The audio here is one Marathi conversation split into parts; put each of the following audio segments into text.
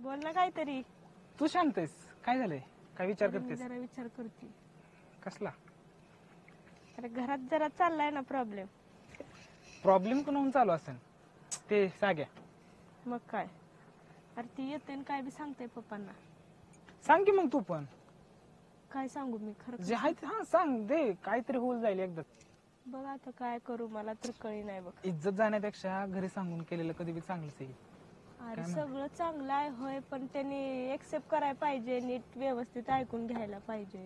बोल ना काहीतरी. तू शांत आहेस? काय झालंय? काय विचार करतेस? जरा विचार करते. कसला अरे घरात जरा चाललाय ना प्रॉब्लेम. प्रॉब्लेम कोणाहून चालू असेल? ते साग्या. मग काय? अरे ती येते काय बी सांगते पप्पांना. सांग की मग तू पण. काय सांगू मी खरं? जे आहे ते सांग दे, काहीतरी होऊन जाईल एकदा. बघ आता काय करू, मला तर कळी नाही बघ. इज्जत जाण्यापेक्षा घरी सांगून केलेलं कधी बी चांगलंच आहे. अरे सगळं चांगलं आहे होय, पण त्यांनी एक्सेप्ट करायला पाहिजे, नीट व्यवस्थित ऐकून घ्यायला पाहिजे.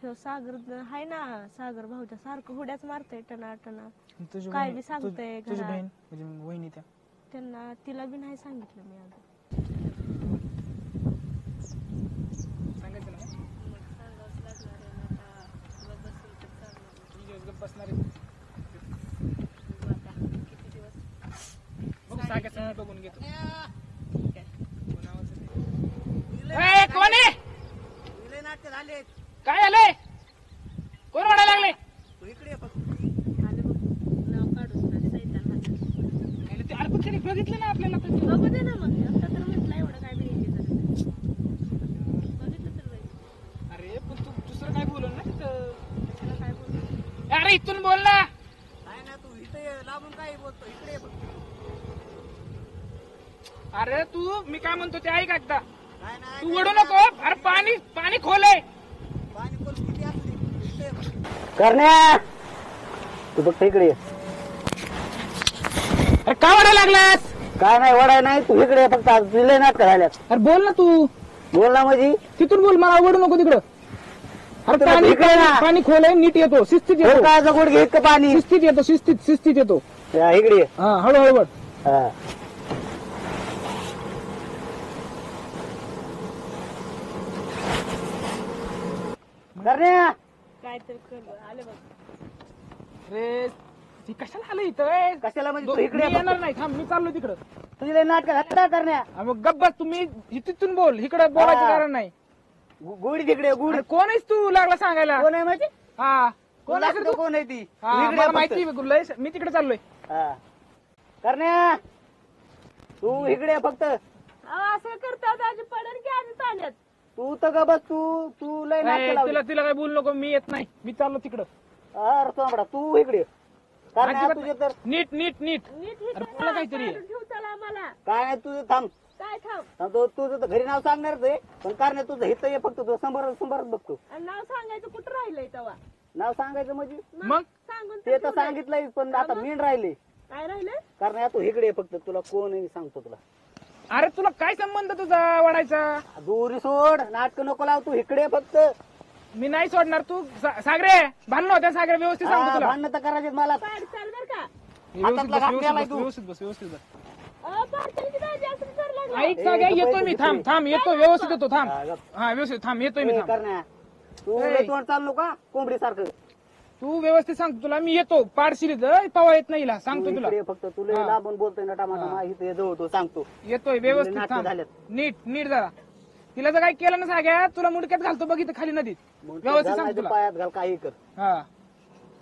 हे सागर आहे ना, सागर भाऊच्या सारखं हुड्याच मारतय टना टना. काय बी सांगतय. तुझी बहीण म्हणजे वहिनी त्यांना तिला बी नाही सांगितलं मी अजून. सांगायचं ना बसणार बघून घेतो. कोण आहे? काय आलंय? कोण म्हणायला लागले? बघितलं ना आपल्याला. बघू दे ना मग. आता तर म्हटलं एवढं काय बघितलं तर. अरे पण तू दुसरं काय बोलू ना तिथं. काय बोलतो? अरे इथून बोल ना. काय ना तू इथे लांबून काय बोलतो? इकडे बघ. अरे तू मी काय म्हणतो ते ऐक एकदा. काय नाही तू ओढू नको. अरे पाणी पाणी खोल आहे. पाणी कोण किती असते? करण्या तू बघ इकडे. अरे का ओढायला लागलास? काय नाही वडाय नाही, तू इकडे ये फक्त. तुला नाटक राहिल्यात. अरे बोल ना तू. बोल ना म्हणजे. तिथून बोल, मला ओढू नको तिकडं. अरे पाणी इकडे ना. पाणी खोल आहे, नीट येतो, शिस्तीत येतो. काय गुड घे इतकं पाणी. शिस्तीत येतो, शिस्तीत येतो. या, इकडे ये. हा हळूहळू वळ. हा. करण्या काय तर कर आले बघ. अरे ती कशाला आलं इथं? कशाला म्हणजे? तू मी इकडे ये येणार फक्त. नाही, थांब मी चाललो तिकडं. तुझे नाटक घातला करण्या. मग गप्पा तुम्ही तिथून बोल, इकडे बोलायचं हा. कारण नाही. गुढी तिकडे गुढ. अरे कोण आहेस तू लागला सांगायला? कोण आहे म्हणजे? हा कोण आहे लागतो तू? कोण आहे ती? हा, तू इकडे मला ये माहिती फक्त. आहे, मी तिकडे चाललोय. हा. करण्या तू इकडे ये फक्त. असं करतात आजी पडेल की आधी पाण्यात. तू तर ग बस. तू लय नाटक लावली. तिला काय बोलू नको, मी येत नाही, मी चाललो तिकडं. अरे सोमडा तू इकडे. करण्या अजिबात तुझे तर नीट नीट नीट. नीट अरे बोला काहीतरी. ठेव चला आम्हाला. काय नाही तुझं थांब. काय थांब? तुझं तर घरी नाव सांगणारच आहे, पण करण्या तुझं हिथं ये फक्त. तुझं संभारच बघतो. आणि नाव सांगायचं कुठं राहिलंय तेव्हा? नाव सांगायचं म्हणजे मग सांगून ते तर सांगितलंय, पण आता मीन राहिले. काय राहिलंय? करण्या तू इकडे ये फक्त. तुला कोण आहे सांगतो तुला. अरे तुला काय संबंध तुझा वाढायचा? दोरी सोड, नाटक नको लाव. तू इकडे ये फक्त. मी नाही सोडणार. तू सागरे भांडण होत्या. सागरे व्यवस्थित सांगतो तुला. भांडणं तर करायचे मला. पाड चाल बर का? व्यवस्थित हातातला बस, घात द्यायलाय व्यवस्थित बस, तू. व्यवस्थित बस, व्यवस्थित बस. पाडचाल की दाजी असं कर लागला. ऐक साग्या, येतोय मी. थांब थांब येतो, व्यवस्थित येतो. थांब. हा, गप. हा व्यवस्थित थांब, येतोय मी. थांब. करण्या तू ए. लय तोंड चाललो का कोंबडी सारखं? तू व्यवस्थित सांगतो तुला. मी येतो पाडशील पवा येत नाही हिला, सांगतो तुला. इकडे फक्त. तुला हा. लांबून बोलतोय ना टमाटा. इथे जवळ तो सांगतो. येतोय व्यवस्थित. नाटकं थांब झालेत. नीट नीट जरा. तिला जर काही केलं ना साग्या, तुला मुडक्यात घालतो बघितलं खाली नदीत. व्यवस्थित घाल सांगतो नाही तर तुला. पायात घाल, काही कर. हा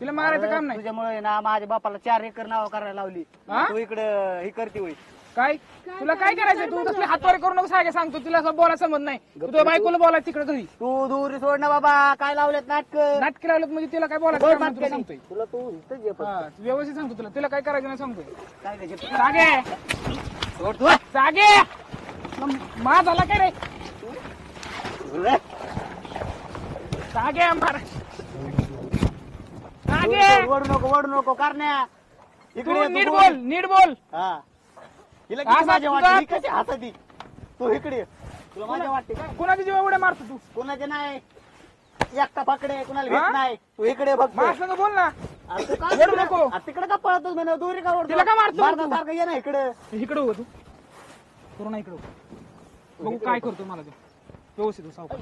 तिला मारायचं काम नाही. तुझ्यामुळे ना माझ्या बापाला 4 एकर नाव करायला लावली. हा? तू इकडे ही करते होई. काय तुला काय करायचं? तू तसले हातवारे करू नको साग्या, सांगतो. तिला असं बोलायला समज नाही. तू तुझ्या बायकोला बोलायचं तिकडे घरी. तू दूर सोड ना बाबा. काय लावलेत नाटक? नाटकी लावलं म्हणजे तिला काय बोलायचं काम नाही, तुला सांगतोय. तुला तू इथंच ये फक्त. हा व्यवस्थित सांगतो तुला. तिला काय करायचं नाही सांगतोय. काय करायचं? सागे सोड तू. सागे मा झाला काय रे? रे. सागे मार. सागे ओढू नको करण्या. तू इकडे ये, नीट तू बोल, नीट बोल. हा. हिला असा किती माझ्या तुझा- वाटते? कशी हाताती? तू इकडे ये. तुला माझ्या वाटते काय? कुणाची जीवा उड्या मारतो तू? कोणाचे नाही. एकटा पकडे कुणाला हा? घेत नाही. तू इकडे बघ. माझ्या संग बोल ना. ओढू नको. तिकडे का पळतोस म्हणे? दूरी का ओढतो? तिला का मारतो तू? सारखं ये ना इकडे. इकडे हो तू. करू ना इकडे. बघू काय करतो मला ते. व्यवस्थित हो, सावकाश.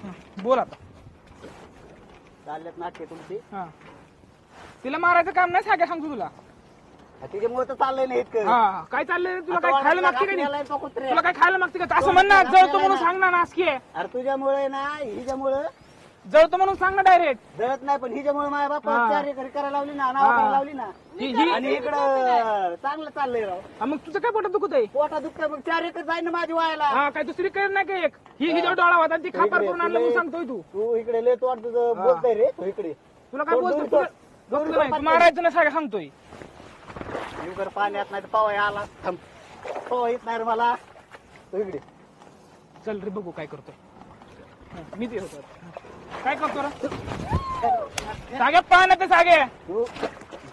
हा, बोल आता. चाललेत नाटके तुमची. हा तिला मारायचं काम नाही साग्या, सांगतो तुला. तिच्यामुळे तर चाललंय ना इतकं. हा काय चाललंय? तुला आता काय खायला वाटायला मागते का घातलेला नाही? आहे तो कुत्र्या. तुला काय खायला मागते का? असं म्हण ना, जळतो म्हणून सांग ना. नासकी आहे. अरे तुझ्यामुळे ना हिच्यामुळे जळतो म्हणून सांग ना डायरेक्ट. जळत नाही पण हिच्यामुळे माझ्या बापा हा. 4 एकर करायला लावली ना, नाव करायला लावली ना. ही आणि इकडं चांगलं चाललंय राव. मग तुझं काय पोटात दुखत आहे? पोटा दुखतं मग 4 एकर जाईन ना माझी व्हायला. हा काय दुसरी कर नाही का एक ही हिच्या डोळा होता आणि ती खापर करून आणलं म्हणून सांगतोय तू. तू इकडे लय तोड तुझं बोलतोय रे, तू इकडे तुला काय दोन- बोलतो दोन- तुला- दोन- बघतो नाही, तू मारायचं ना सांगा सांगतोय. इकडे पाण्यात नाही तर पवाय आला थांब. पवा येत नाही रे मला. तू इकडे चल रे बघू काय करतोय. मी ते होतो काय करतो रे सागे पाण्यात आहे, सागे तू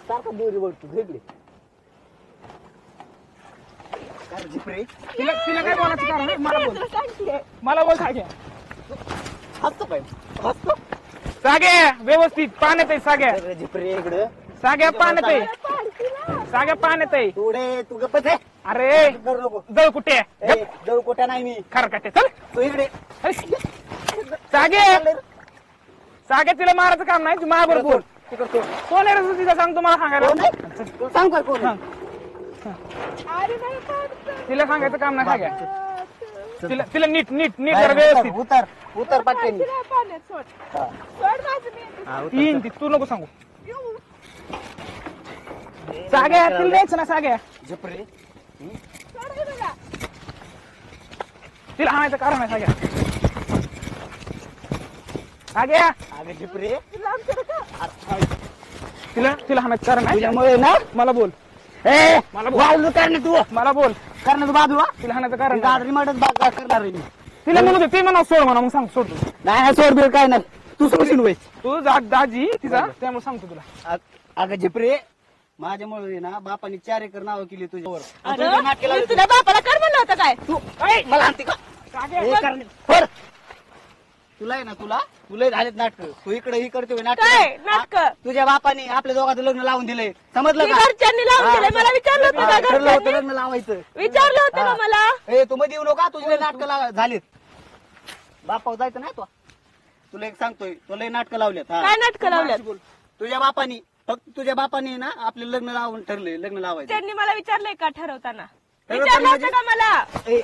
सारखं दोरी बघतो तू इकडे. काय रे झिपरे? तिला तिला काय बोलायचं कारण आहे? मला बोल सागे. हसतो काय? हसतो? सागे व्यवस्थित पाण्यात आहे सागे. अरे झिपरे इकडे. सागे पाण्यात आहे, सागे पाण्यात आहे. थोडे तू गप्पच आहे. अरे करू नको. जळ कुठे जवळ कोट्या नाही मी. खरकाटे चल. तू इकडे अरे, सागे सागे तिला मारायचं काम नाही, तू माझ्यावर बोल. तिकडे तू. कोण आहे रे तू तिला सांग तुम्हाला सांगायला. कोण आहे? तू सांग काय कोण आहे? तिला सांगायचं काम नाही सागे. तिला तिला नीट नीट नीट जरा उतर, व्यवस्थित उतर उतर पटकन. पाण्यात सोड हा. सोड माझं मी हा, उतर. येईन ती, तू नको सांगू. सागे तिला द्यायचं ना सागे. झिपरे सोड हे बघा. तिला हाणायचं कारण आहे सागे. सागे अगं झिपरे तिला तिला हाणायचं कारण आहे. तुझ्यामुळे ना मला बोल, ए मला बोल. वाळू करणे तू मला बोल. करण्याचं बाजू हा. तिला हाणायचं कारण गाड आहे. रिमांडच बाग करणार आहे मी. तिला म्हणू दे, ती म्हणा सोड म्हणा, मग सांग सोड तू. नाही नाही सोड बिड काय नाही. तू सोडशील वय. तू दाजी तिचा त्यामुळे सांगतो तुला. अगं झिपरे माझ्यामुळे ना बापाने 4 एकर नावं केली तुझ्यावर. आणि अरे, तुझं नाटक लावलं मी तुझ्या बापाला कर म्हणलं होतं काय तू. ऐ, मला आणते का? सागे हे करणे. फर. तुला आहे ना तुला तुला झालेत नाटक. तू इकडे ही करतोय काय नाटक. नाटक तुझ्या बापाने आपल्या दोघांचं लग्न लावून दिलंय. समजलं का? घरच्यांनी लावून दिलंय. मला विचारलं होतं का ठरलं होतं घरच्यांनी? लग्न लावायचं. विचारलं होतं का हा. मला? ए तू मध्ये येऊ नका. तुझे नाटक झालेत. बापावर जायचं नाही तो. तुला एक सांगतोय तुला नाटक लावल्यात. हा. काय नाटकं लावल्यात? तुझ्या बापानी फक्त तुझ्या बापानी ना आपले लग्न लावून ठरले लग्न लावायचं. त्यांनी मला विचारलंय का ठरवताना? ठरवताना विचारलं होतं म्हणजे? का मला? ए,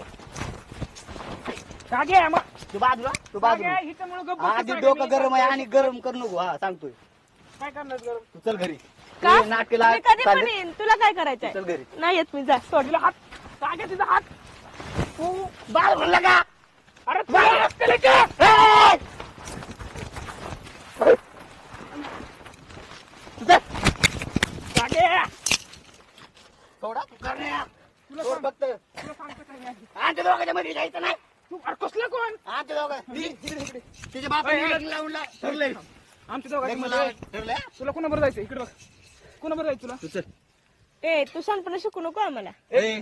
सागे मग तू बाजूला तू बाजूला. सागे हिच्यामुळे गप्प बसतो आधी सागे. डोकं मी गरम आहे आणि गरम करू नको. हा सांगतोय. काय करणार गरम? तू चल घरी. का? तू नाटकेला मी कधी पण चालले. येईन. तुला काय करायचंय? चल घरी. नाही येत मी. जा सोड. तिला हात सागे तिचा हात. तू बाळ म्हणलं का? अरे तू हात केले का? ए! तू चल. सागे थोडा तू करण्या. तुला सोड फक्त. तुला सांगतो काय नाही. आमच्या दोघांच्या मध्ये जायचं नाही. तू अरे कसलं कोण? आमच्या दोघं तिच्या बापाने लग्न लावून ठरलंय. आमच्या दोघांची लग्न मध्ये. लावायचं ठरलंय. तुला कोणाबरोबर जायचं? इकडे बघ. कोणाबरोबर जायचं तुला? तू चल. ए तू शानपणा शिकू नको आम्हाला. ए,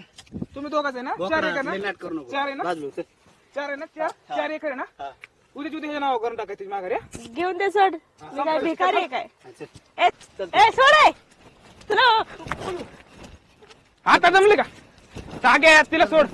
तुम्ही दोघांच आहे ना? बोकडा, 4 एकर ना? लय नाटक करू नको. 4 आहे ना? बाजूला चल. 4 आहे ना? 4 एकर आहे ना? हा. उद्या तुझ्या ह्याच्या नाव करून टाकायचं तुझ्या माघारी. घेऊन दे सोड. मी काय भिकारी आहे काय? हा, चल. ए ए, सोड ए. तुला आता जमले का? सागे तिला सोड.